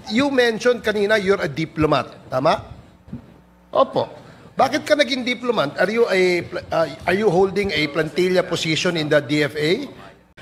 You mentioned kanina you're a diplomat, tama? Opo. Bakit ka naging diplomat? Are you holding a plantilla position in the DFA?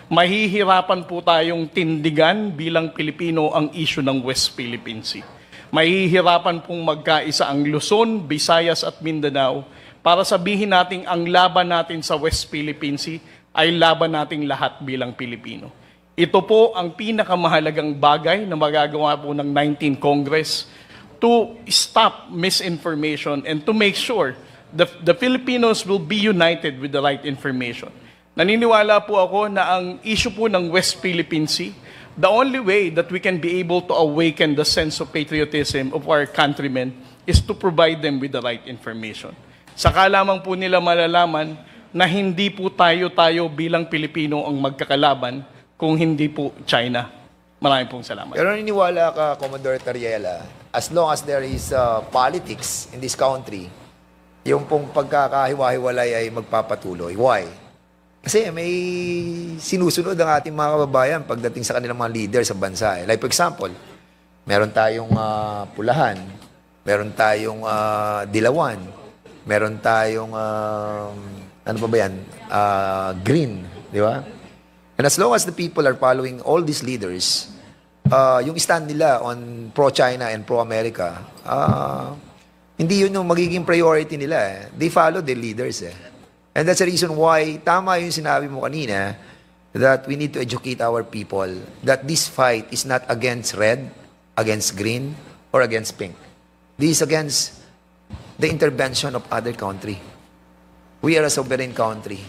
Mahihirapan po tayong tindigan bilang Pilipino ang issue ng West Philippine Sea. Mahihirapan pong magkaisa ang Luzon, Visayas at Mindanao para sabihin natin ang laban natin sa West Philippine Sea ay laban nating lahat bilang Pilipino. Ito po ang pinakamahalagang bagay na magagawa po ng 19th Congress to stop misinformation and to make sure the Filipinos will be united with the right information. Naniniwala po ako na ang issue po ng West Philippine Sea, the only way that we can be able to awaken the sense of patriotism of our countrymen is to provide them with the right information. Saka lamang po nila malalaman na hindi po tayo bilang Pilipino ang magkakalaban kung hindi po China. Maraming pong salamat. Pero naniniwala ka, Commodore Tariela, as long as there is politics in this country, yung pong pagkakahiwa-hiwalay ay magpapatuloy. Why? Kasi may sinusunod ang ating mga kababayan pagdating sa kanilang mga leader sa bansa. Like for example, meron tayong Pulahan, meron tayong Dilawan, meron tayong ano pa ba yan? Green, di ba? And as long as the people are following all these leaders, yung stand nila on pro-China and pro-America, hindi yun yung magiging priority nila. Eh. They follow their leaders. Eh. And that's the reason why, tama yung sinabi mo kanina, that we need to educate our people that this fight is not against red, against green, or against pink. This is against the intervention of other country. We are a sovereign country.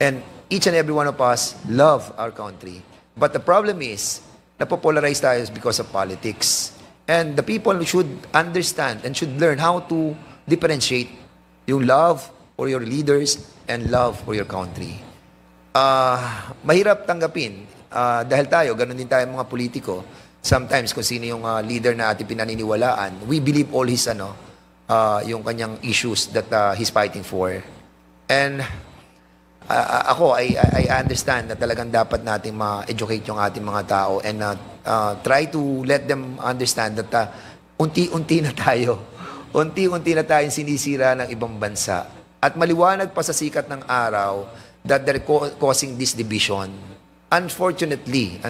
And each and every one of us love our country. But the problem is, napopolarize tayo because of politics. And the people should understand and should learn how to differentiate yung love for your leaders and love for your country. Mahirap tanggapin dahil tayo, ganun din tayo mga politiko. Sometimes kung sino yung leader na ating pinaniniwalaan, we believe all his yung kanyang issues that he's fighting for. And ako, I understand na talagang dapat nating ma-educate yung ating mga tao and try to let them understand that unti-unti na tayong sinisira ng ibang bansa. At maliwanag pa sa sikat ng araw that they're causing this division. Unfortunately,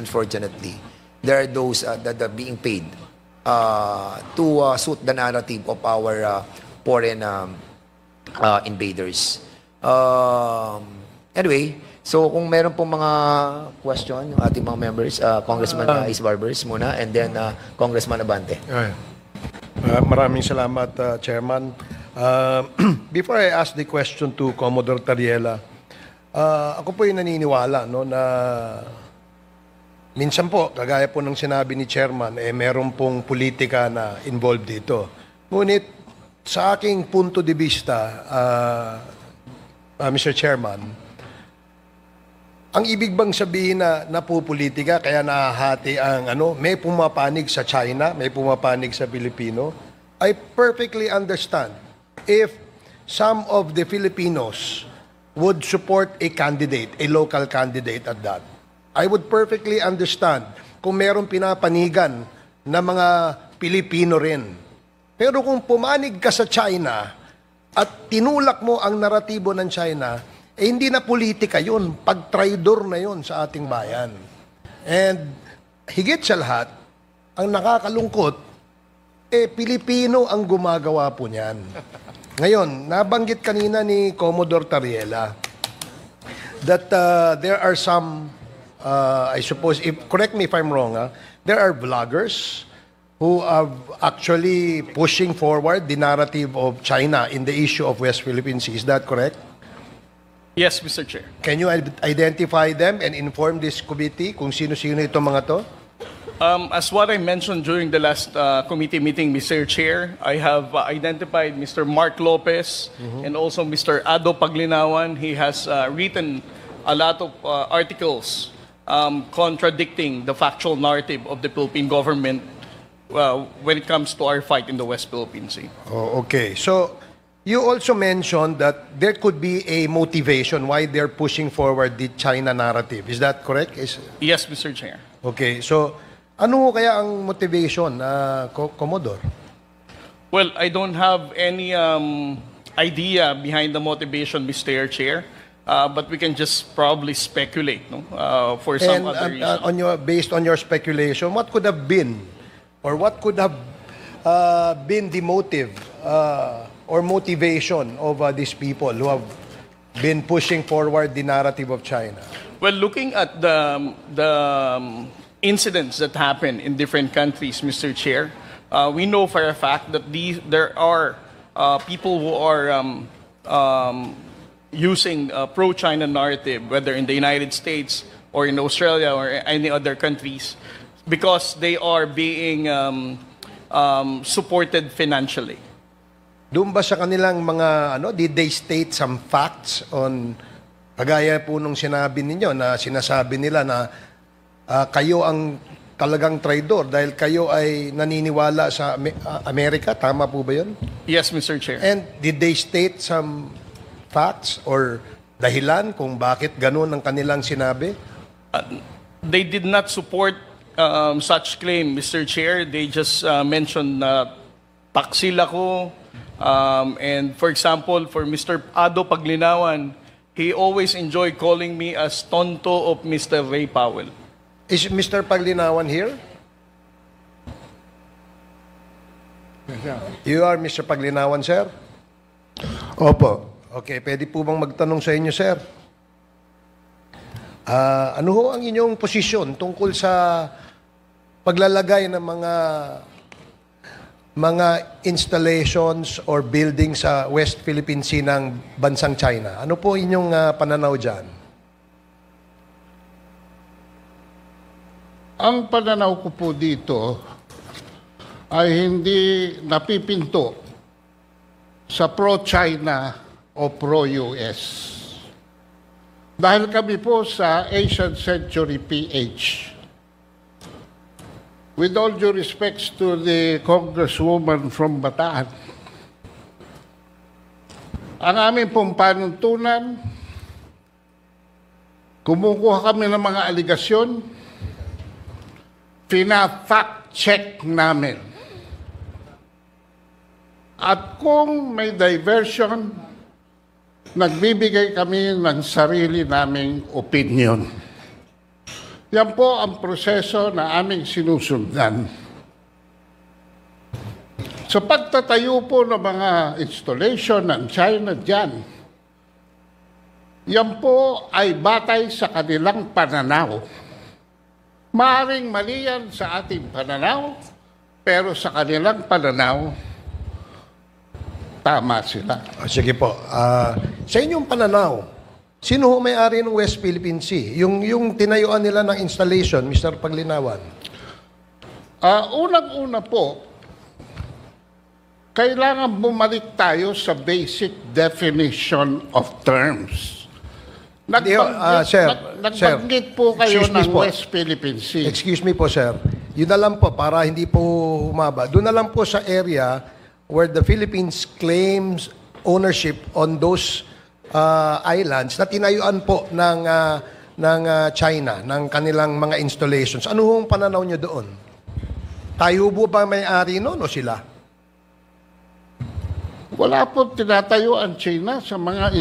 there are those that are being paid to suit the narrative of our foreign invaders. Anyway, so kung meron pong mga question, yung ating mga members, Congressman Isbarbers muna, and then Congressman Abante. Maraming salamat, Chairman. Before I ask the question to Commodore Tariela, ako po yung naniniwala no, na minsan po, kagaya po ng sinabi ni Chairman, meron pong politika na involved dito. Ngunit, sa aking punto de vista, Mr. Chairman, ang ibig bang sabihin na napupolitika, kaya nahahati ang may pumapanig sa China, may pumapanig sa Pilipino, I perfectly understand if some of the Filipinos would support a candidate, a local candidate at that. I would perfectly understand kung merong pinapanigan na mga Pilipino rin. Pero kung pumanig ka sa China at tinulak mo ang naratibo ng China, hindi na politika yun. Pag-traidor na yun sa ating bayan. And higit sa lahat, ang nakakalungkot, Pilipino ang gumagawa po niyan. Ngayon, nabanggit kanina ni Commodore Tariela that there are some, I suppose, correct me if I'm wrong, there are vloggers who are actually pushing forward the narrative of China in the issue of West Philippine Sea. Is that correct? Yes, Mr. Chair. Can you identify them and inform this committee kung sino-sino itong mga to? As what I mentioned during the last committee meeting, Mr. Chair, I have identified Mr. Mark Lopez and also Mr. Ado Paglinawan. He has written a lot of articles contradicting the factual narrative of the Philippine government when it comes to our fight in the West Philippine Sea. Oh, okay. So, you also mentioned that there could be a motivation why they're pushing forward the China narrative. Is that correct? Yes, Mr. Chair. Okay. So, Ano kaya ang motivation, Commodore? Well, I don't have any idea behind the motivation, Mr. Chair, but we can just probably speculate, no, for some And other reason. based on your speculation, what could have been, or what could have been the motive or motivation of these people who have been pushing forward the narrative of China? Well, looking at the incidents that happen in different countries, Mr. Chair, we know for a fact that there are people who are using a pro-China narrative, whether in the United States or in Australia or any other countries, because they are being supported financially. Doon ba sa kanilang mga, did they state some facts on, kagaya po nung sinabi ninyo, na sinasabi nila na kayo ang talagang traidor dahil kayo ay naniniwala sa Amerika? Tama po ba yun? Yes, Mr. Chair. And did they state some facts or dahilan kung bakit ganun ang kanilang sinabi? They did not support such claim, Mr. Chair. They just mentioned na taksil ako. And for example, for Mr. Ado Paglinawan, he always enjoyed calling me as tonto of Mr. Ray Powell. Is Mr. Paglinawan here? You are Mr. Paglinawan, sir? Opo. Okay, pwede po bang magtanong sa inyo, sir? Ano ho ang inyong posisyon tungkol sa paglalagay ng mga installations or buildings sa West Philippine Sea ng bansang China? Ano po inyong pananaw dyan? Ang pananaw ko po dito ay hindi napipinto sa pro-China o pro-US. Dahil kami po sa Asian Century PH. With all due respects to the Congresswoman from Bataan, ang aming pong panuntunan, kumukuha kami ng mga aligasyon, pina-fact check namin. At kung may diversion, nagbibigay kami ng sarili naming opinion. Yan po ang proseso na aming sinusundan. Sa pagtatayo po ng mga installation ng China dyan, yan po ay batay sa kanilang pananaw. Maaring mali yan sa ating pananaw, pero sa kanilang pananaw, tama sila. Sige po. Sa inyong pananaw, sino ho may-ari ng West Philippine Sea? Yung tinayuan nila ng installation, Mr. Paglinawan. Unang-una po, kailangan bumalik tayo sa basic definition of terms. Nagbanggit po kayo excuse me ng po. West Philippine Sea. Excuse me po, sir. Yun na lang po, para hindi po humaba. Doon na lang po sa area where the Philippines claims ownership on those islands na tinayuan po ng China, ng kanilang mga installations. Ano hong pananaw nyo doon? Tayo po ba may-ari noon o sila? Wala po tinatayo ang China sa mga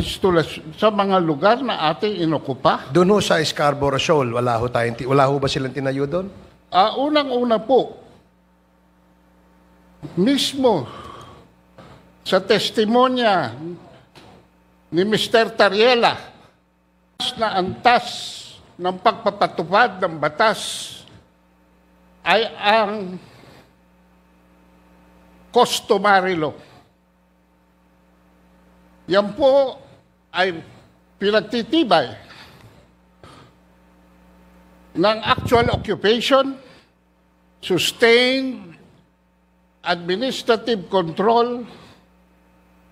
sa mga lugar na ating inokupa. Doon ho sa Scarborough Shoal, wala ho ba silang tinayo doon? Unang-una po, mismo sa testimonya ni Mr. Tariela na antas ng pagpapatupad ng batas ay ang customary law. Yan po ay pinagtitibay ng actual occupation, sustained administrative control,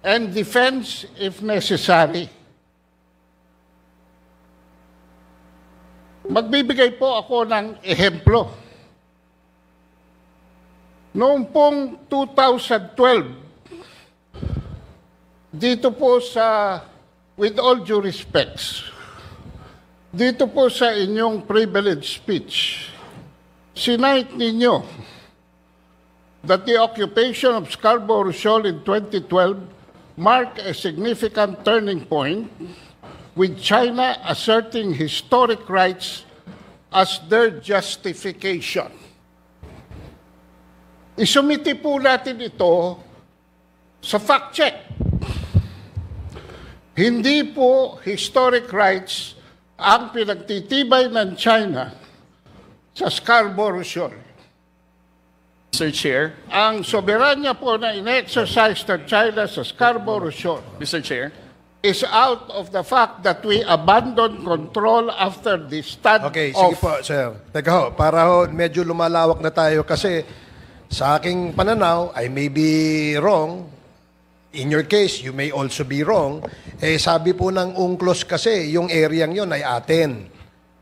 and defense if necessary. Magbibigay po ako ng ehemplo. Noong pong 2012, dito po sa, with all due respects, dito po sa inyong privilege speech, Sinight ninyo that the occupation of Scarborough Shoal in 2012 marked a significant turning point, with China asserting historic rights as their justification. Isumiti po natin ito sa fact check. Hindi po historic rights ang pinagtitibay ng China sa Scarborough Shoal. Mr. Chair, Ang soberanya po na in-exercise ng China sa Scarborough Shoal Mr. Chair, is out of the fact that we abandoned control after the stand Okay, sige off. po, sir. Teka ho, para ho, medyo lumalawak na tayo kasi sa aking pananaw, I may be wrong. In your case, you may also be wrong. Sabi po ng UNCLOS kasi, yung area yon ay atin.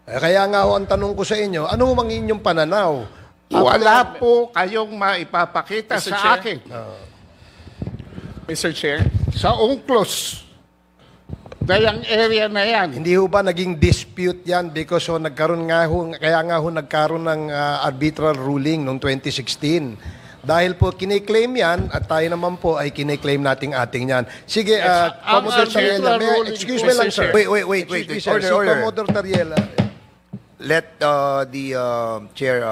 Kaya nga ho, ang tanong ko sa inyo, ano mang inyong pananaw? Wala po kayong maipapakita Mr. sa Chair? akin. Mr. Chair, Sa UNCLOS, na yung area na yan. Hindi ho ba naging dispute yan because ho, nagkaroon nga ho, kaya nga ho nagkaroon ng arbitral ruling noong 2016. Dahil po kiniklaim yan at tayo naman po ay kiniklaim nating ating yan. Sige, ang Commodore Tariela, arbitral ruling excuse po, me lang Mr. sir. Chair. Wait. Excuse me, sir. Order, Si order. Commodore Tariela. Let the chair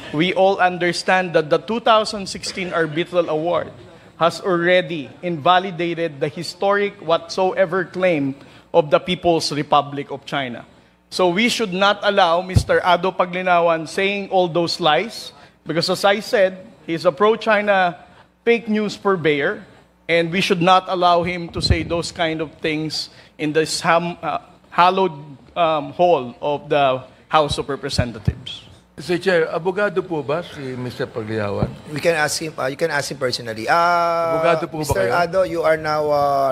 we all understand that the 2016 arbitral award has already invalidated the historic whatsoever claim of the People's Republic of China. So we should not allow Mr. Ado Paglinawan saying all those lies, because as I said, he's a pro-China fake news purveyor, and we should not allow him to say those kind of things in this hallowed hall of the House of Representatives. Mr. Chair, abogado po ba si Mr. Pagliawan? you can ask him personally. Abogado po ba Mr. kayo? Ado, you are now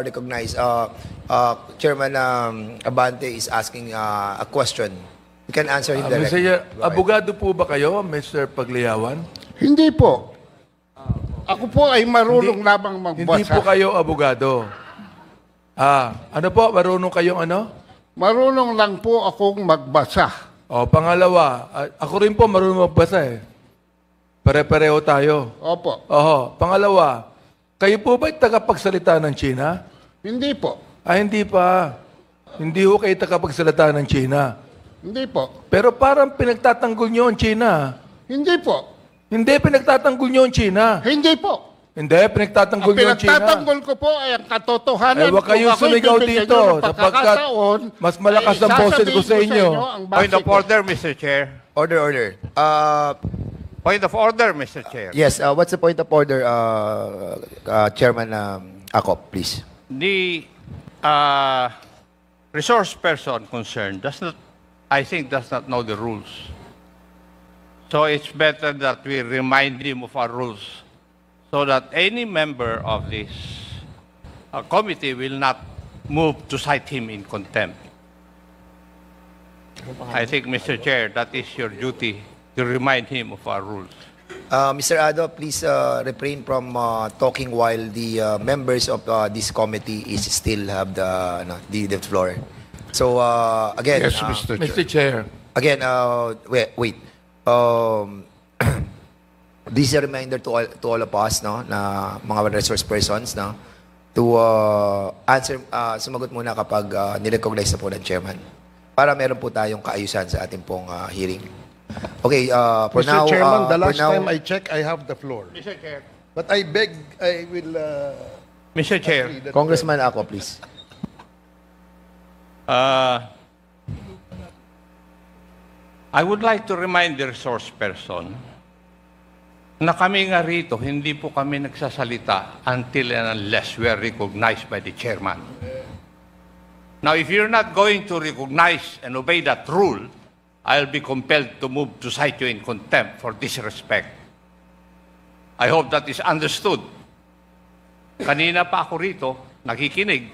recognized. Chairman Abante is asking a question. You can answer him Mr. directly. Chair, Go ahead. abogado po ba kayo, Mr. Pagliawan? Hindi po. Ako po ay marunong lamang Hindi magbasa. po kayo abogado. Ano po, marunong kayong ano? Marunong lang po akong magbasa. O, pangalawa, ako rin po marunong magbasa eh. Pare-pareho tayo. Opo. Oho, pangalawa, kayo po ba'y tagapagsalita ng China? Hindi po. Hindi pa. Hindi ho kayo tagapagsalita ng China. Hindi po. Pero parang pinagtatanggol nyo ang China. Hindi po. Hindi, pinagtatanggol nyo ang China. Hindi po. Hindi, pinagtatanggol Ang nyo ang China. pinagtatanggol ko po ay ang katotohanan. Huwag kayong Kung ako'y sumigaw bibigyan dito, nyo ng sapagkat pagkakataon, mas malakas ang ay boses ko sa sasabihin inyo. ang base Point of ko. order, Mr. Chair. Order. Point of order, Mr. Chair. Yes, what's the point of order, Chairman Akop, please? The resource person concerned does not know the rules. So it's better that we remind him of our rules so that any member of this committee will not move to cite him in contempt. I think, Mr. Chair, that is your duty to remind him of our rules. Mr. Ado, please refrain from talking while the members of this committee is still have the floor. So again, Yes, Mr. Chair. Mr. Chair, again, wait. This is a reminder to all of us, no, na mga resource persons, no, to answer, sumagot muna kapag nirecognize na po ng chairman. Para meron po tayong kaayusan sa ating pong hearing. Okay, for Mr. now, Chairman, the for last now, time I check, I have the floor. Mr. Chair. But I beg, I will... Mr. Chair. agree that- Congressman Ako, please. I would like to remind the resource person na kami nga rito, hindi po kami nagsasalita until and unless we are recognized by the chairman. Now, if you're not going to recognize and obey that rule, I'll be compelled to move to cite you in contempt for disrespect. I hope that is understood. Kanina pa ako rito, nakikinig.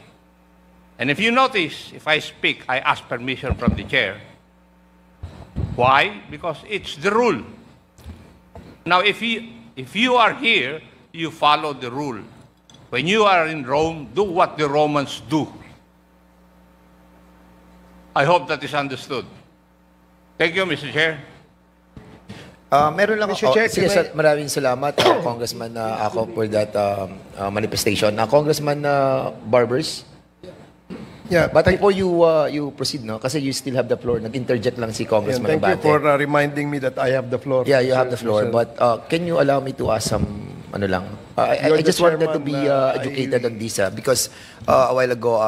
And if you notice, if I speak, I ask permission from the chair. Why? Because it's the rule. Now, if you are here, you follow the rule. When you are in Rome, do what the Romans do. I hope that is understood. Thank you, Mr. Chair. Meron lang Mr. Chair, sige, can I- maraming salamat, Congressman ako for that manifestation. Congressman Barbers, Yeah, but before you proceed, no, kasi you still have the floor. Nag-interject lang si and Congressman thank you Abate. for reminding me that I have the floor. Yeah, you have the floor. Mr. But can you allow me to ask some, ano lang? You're I the just wanted to chairman, be educated on this because a while ago,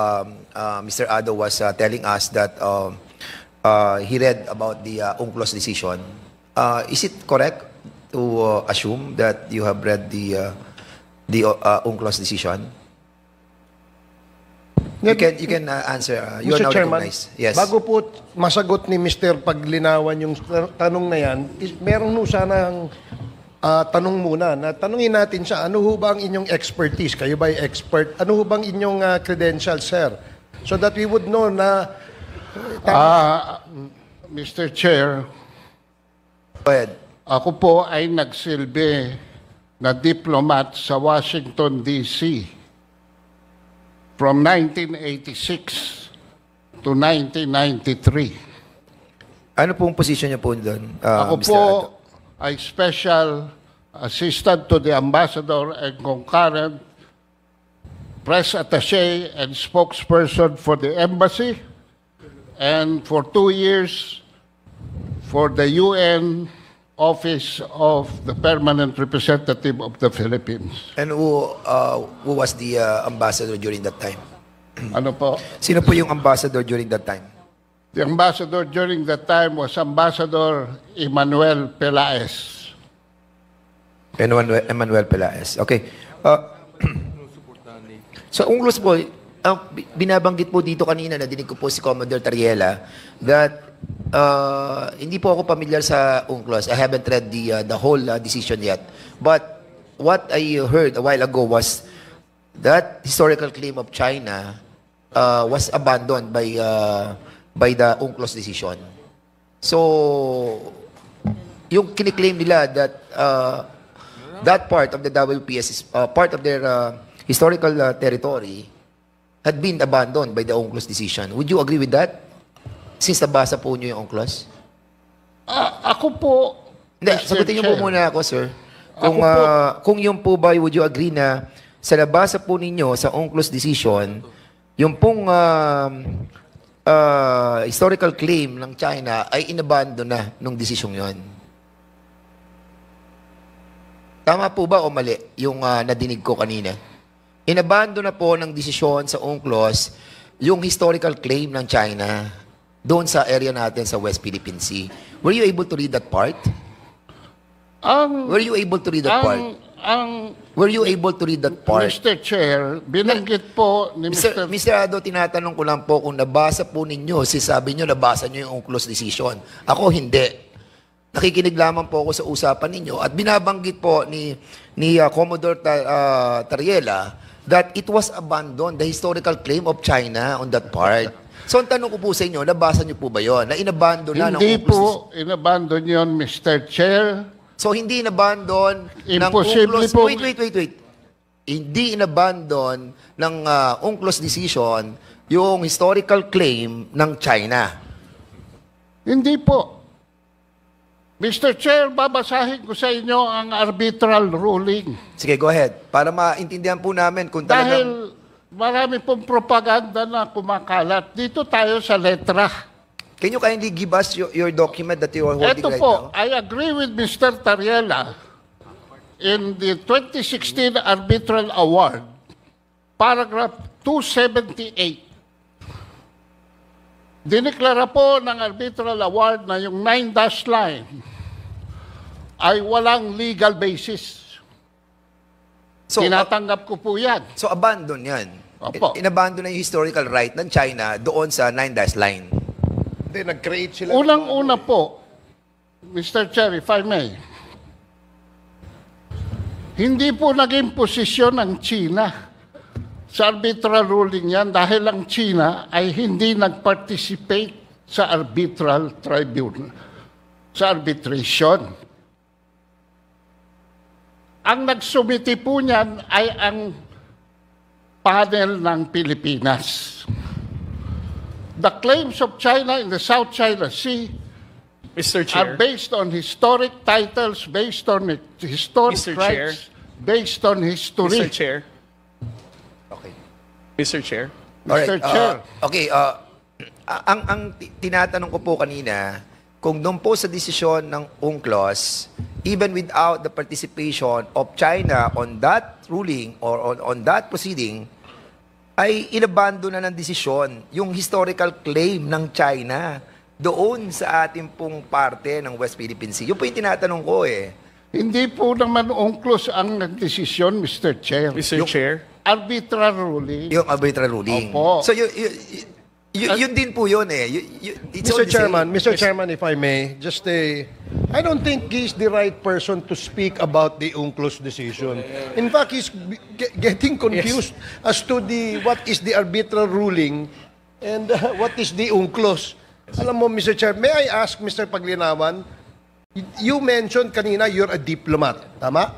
Mr. Ado was telling us that he read about the UNCLOS decision. Is it correct to assume that you have read the UNCLOS decision? You can answer. You are Mr. now Chairman, recognized. Yes. bago po masagot ni Mr. Paglinawan yung tanong na yan, meron no sanang tanong muna na tanungin natin siya, ano ho ba ang inyong expertise? Kayo ba ay expert? Ano ho bang inyong credentials, sir? So that we would know na Mr. Chair, Go ahead. ako po ay nagsilbi na diplomat sa Washington, D.C. from 1986 to 1993. Ano pong position niyo po doon, Ako Mr. po Ado? ay special assistant to the ambassador and concurrent press attaché and spokesperson for the embassy, and for 2 years for the UN Office of the Permanent Representative of the Philippines. And who was the ambassador during that time? Ano po? Sino po yung ambassador during that time? The ambassador during that time was Ambassador Emmanuel Pelaez. Emmanuel Pelaez. Okay. So, UNCLOS po, binabanggit po dito kanina, nadinig ko po si Commodore Tariela, that hindi po ako familiar sa UNCLOS. I haven't read the whole decision yet. But what I heard a while ago was that historical claim of China was abandoned by the UNCLOS decision. So, yung kiniklaim nila that that part of the WPS is part of their historical territory had been abandoned by the UNCLOS decision. Would you agree with that? Since nabasa po niyo yung UNCLOS? Ako po, Hindi, Mr. sagutin niyo po Chair, muna ako, sir. Ako Kung yung po ba, would you agree na sa nabasa po ninyo sa UNCLOS decision, yung pong historical claim ng China ay inabandon na nung decision yon? Tama po ba o mali yung nadinig ko kanina? Inabandon na po ng desisyon sa UNCLOS yung historical claim ng China doon sa area natin sa West Philippine Sea. Were you able to read that part? Were you able to read that part? Were you able to read that part? Mr. Chair, binanggit po ni Mr. Mr. Ado, tinatanong ko lang po kung nabasa po ninyo, sabi nyo nabasa nyo yung UNCLOS decision. Ako hindi. Nakikinig lamang po ako sa usapan ninyo at binabanggit po ni Commodore Tariela that it was abandoned, the historical claim of China on that part. So, ang tanong ko po sa inyo, nabasa nyo po ba yun? Na inabandon na ng Hindi UNCLOS po inabandon yon, Mr. Chair. So, hindi inabandon ng Imposible UNCLOS. po. Wait. Hindi inabandon ng UNCLOS decision yung historical claim ng China. Hindi po. Mr. Chair, babasahin ko sa inyo ang arbitral ruling. Sige, go ahead. Para maintindihan po namin kung Dahil talagang... marami pong propaganda na kumakalat. Dito tayo sa letra. Can you kindly give us your document that you are holding Ito right po, now? I agree with Mr. Tariela in the 2016 Arbitral Award, paragraph 278. Dineklara po ng Arbitral Award na yung 9-dash line ay walang legal basis. So, Tinatanggap ko po yan. so abandon yan. Opo. Inabandon na yung historical right ng China doon sa 9-dash line. Hindi, nag-create sila. Unang-una po, Mr. Chair, if I may, hindi po naging posisyon ng China sa arbitral ruling yan dahil ang China ay hindi nag-participate sa arbitral tribunal, sa arbitration. Ang nagsumiti po niyan ay ang panel ng Pilipinas. The claims of China in the South China Sea Mr. are Chair. based on historic titles, based on historic Mr. Chair. rights, based on history. Mr. Chair. Okay. Mr. Chair. Mr. Chair. Okay, ang tinatanong ko po kanina, kung doon po sa desisyon ng UNCLOS, even without the participation of China on that ruling or on that proceeding, ay inabando na ng desisyon yung historical claim ng China doon sa ating pong parte ng West Philippine Sea. Yun po yung tinatanong ko eh. Hindi po naman UNCLOS ang nagdesisyon, Mr. Chair. Mr. Chair. Arbitral ruling. Yung arbitral ruling. Opo. So yun din po yun eh. It's all Mr. the same. Mr. Chairman, if I may, I don't think he's the right person to speak about the UNCLOS decision. In fact, he's getting confused as to what is the arbitral ruling and what is the UNCLOS. Alam mo, Mr. Chair, may I ask, Mr. Paglinawan, you mentioned kanina you're a diplomat, tama?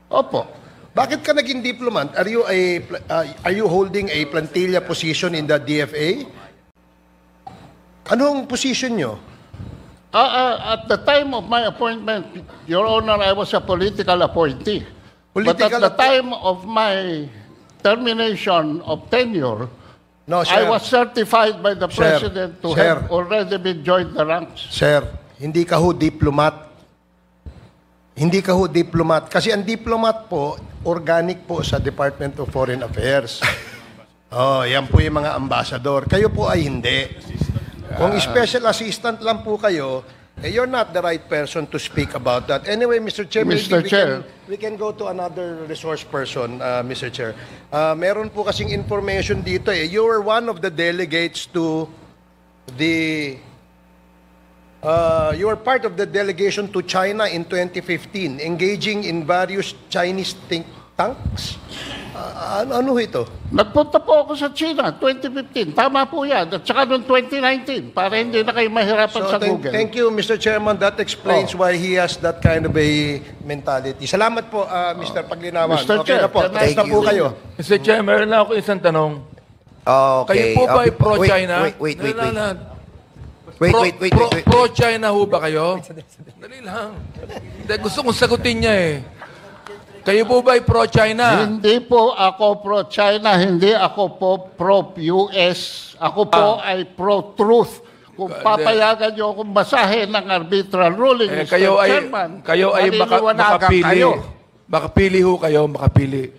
Opo. Bakit ka naging diplomat? Are you holding a plantilla position in the DFA? Anong position nyo? At the time of my appointment, Your Honor, I was a political appointee. But at Political the time of my termination of tenure, No, I sir. was certified by the Sir, President to sir. have already been joined the ranks. Sir, hindi ka ho diplomat. Hindi ka ho diplomat. Kasi ang diplomat po, organic po sa Department of Foreign Affairs. Oh, yan po yung mga ambassador. Kayo po ay hindi. Kung special assistant lang po kayo, you're not the right person to speak about that. Anyway, Mr. Chair, Mr. maybe Chair. we can go to another resource person, Mr. Chair. Meron po kasing information dito eh. You were one of the delegates to the you were part of the delegation to China in 2015, engaging in various Chinese think tanks. Ano ito? Nagpunta po ako sa China, 2015. Tama po yan. At saka noong 2019, para hindi na kayo mahirapan sa Google. Thank you, Mr. Chairman. That explains why he has that kind of a mentality. Salamat po, Mr. Paglinawan. Mr. Okay Chair, na po. can I- Tapos na po kayo. Mr. Chair, meron lang ako isang tanong. Okay. Kayo po ba ay pro-China? Wait. Pro-China ho ba kayo? Dali lang. Hindi, gusto kong sagutin niya eh. Kayo po ba ay pro-China? Hindi po ako pro-China, hindi ako po pro-US. Ako po ay pro-truth. Kung papayagan niyo akong basahin ng arbitral ruling, Eh, Mr. kayo ay Chairman, makapili. maliliwanagan kayo. Makapili ho kayo, makapili.